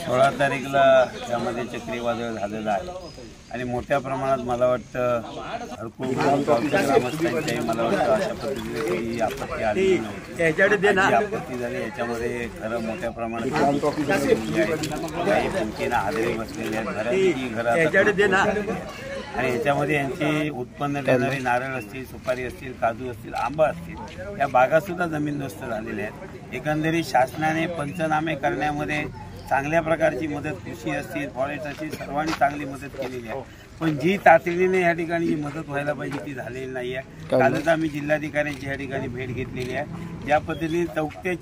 16 तारीखला त्यामध्ये चक्रीवादळ झालेलं आहे आणि मोठ्या प्रमाणात मला वाटतं ग्रामस्थांच्याही मला वाटतं अशा पद्धतीने काही आपत्ती आली नव्हती। आपत्ती झाली याच्यामध्ये खरं मोठ्या प्रमाणात काही पंखीना हादरे बसलेले आहेत, घरात आणि याच्यामध्ये यांची उत्पन्न देणारी नारळ असतील, सुपारी असतील, काजू असतील, आंबा असतील, या बागा सुद्धा जमीनदोस्त झालेल्या आहेत। एकंदरीत शासनाने पंचनामे करण्यामध्ये चांगल्या प्रकारची मदत, कृषी असतील, फॉरेस्ट असतील, सर्वांनी चांगली मदत केलेली आहे। पण जी तातडीने या ठिकाणी जी मदत व्हायला पाहिजे ती झालेली नाही आहे। कालच आम्ही जिल्हाधिकाऱ्यांची या ठिकाणी भेट घेतलेली आहे। ज्या पद्धतीने चौकटे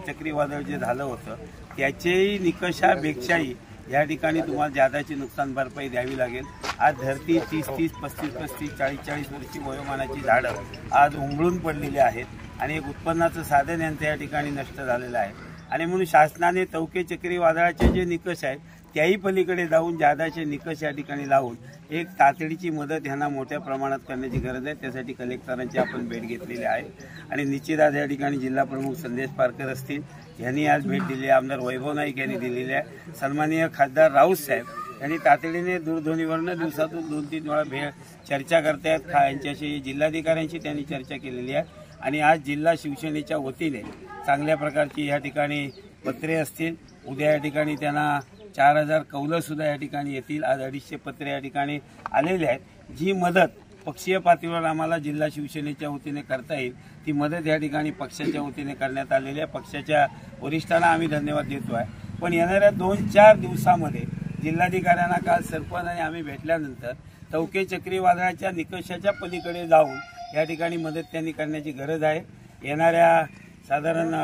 चक्रीवादळ जे झालं होतं त्याच्याही निकषापेक्षाही या ठिकाणी तुम्हाला जादाची नुकसान भरपाई द्यावी लागेल। आज धरती 30-30, 35-35, 40-40 वर्षी वयोमानाची झाडं आज उमळून पडलेली आहेत आणि एक उत्पन्नाचं साधन यांचं या ठिकाणी नष्ट झालेलं आहे आणि म्हणून शासनाने चौके चक्रीवादळाचे जे निकष आहेत त्याही पलीकडे जाऊन जादाचे निकष या ठिकाणी लावून एक तातडीची मदत यांना मोठ्या प्रमाणात करण्याची गरज आहे। त्यासाठी कलेक्टरांची आपण भेट घेतलेली आहे आणि निश्चित आज या ठिकाणी जिल्हा प्रमुख संदेश पारकर असतील यांनी आज भेट दिली आहे, आमदार वैभव नाईक यांनी दिलेली आहे, सन्माननीय खासदार राऊत साहेब यांनी तातडीने दूरध्वनीवरनं दिवसातून 2-3 वेळा चर्चा करतायत। यांच्याशी जिल्हाधिकाऱ्यांशी त्यांनी चर्चा केलेली आहे आणि आज जिल्हा शिवसेनेच्या वतीने चांगल्या प्रकारची या ठिकाणी पत्रे असतील, उद्या या ठिकाणी त्यांना 4000 कौलं सुद्धा या ठिकाणी येतील। आज 250 पत्रे या ठिकाणी आलेले आहेत। जी मदत पक्षीय पातळीवर आम्हाला जिल्हा शिवसेनेच्या वतीने करता येईल ती मदत या ठिकाणी पक्षाच्या वतीने करण्यात आलेली आहे। पक्षाच्या वरिष्ठांना आम्ही धन्यवाद देतो आहे। पण येणाऱ्या 2-4 दिवसामध्ये जिल्हाधिकाऱ्यांना काल सरपंच आणि आम्ही भेटल्यानंतर चौके चक्रीवादळाच्या निकषाच्या पलीकडे जाऊन या ठिकाणी मदत त्यांनी करण्याची गरज आहे। येणाऱ्या साधारण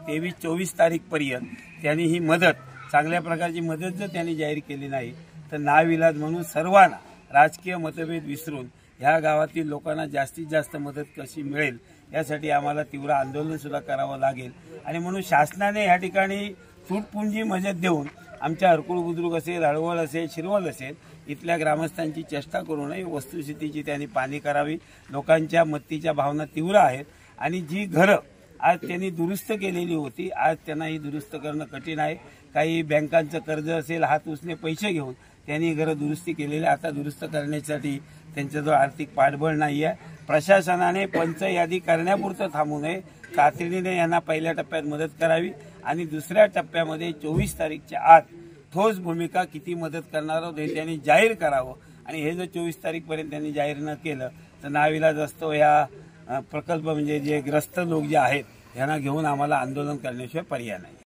23-24 तारीखपर्यंत त्यांनी ही मदत, चांगल्या प्रकारची मदत जर त्यांनी जाहीर केली नाही तर नाविलाज म्हणून सर्वांना राजकीय मतभेद विसरून ह्या गावातील लोकांना जास्तीत जास्त मदत कशी मिळेल यासाठी आम्हाला तीव्र आंदोलन सुद्धा करावं लागेल आणि म्हणून शासनाने या ठिकाणी तुटपुंजी मदत देऊन आमच्या हरकुळ बुद्रुक असेल, हळवळ असेल, शिरवल असेल इथल्या ग्रामस्थांची चेष्टा करू नये, वस्तुस्थितीची त्यांनी पाहणी करावी। लोकांच्या मत्तीच्या भावना तीव्र आहेत आणि जी घरं आज त्यांनी दुरुस्त केलेली होती आज त्यांना ही दुरुस्त करणं कठीण आहे। काही बँकांचं कर्ज असेल, हात उसने पैसे घेऊन त्यांनी घरं दुरुस्ती केलेली, आता दुरुस्त करण्यासाठी त्यांच्याजवळ आर्थिक पाठबळ नाही आहे। प्रशासनाने पंच यादी करण्यापुरतं थांबू नये, तातडीने यांना पहिल्या टप्प्यात मदत करावी आणि दुसऱ्या टप्प्यामध्ये 24 तारीखच्या आत ठोस भूमिका किती मदत करणार आहोत हे त्यांनी जाहीर करावं आणि हे जर 24 तारीखपर्यंत त्यांनी जाहीर न केलं तर नाविलाज असतो या प्रकल्प म्हणजे जे ग्रस्त लोक जे आहेत यांना घेऊन आम्हाला आंदोलन करण्याशिवाय पर्याय नाही।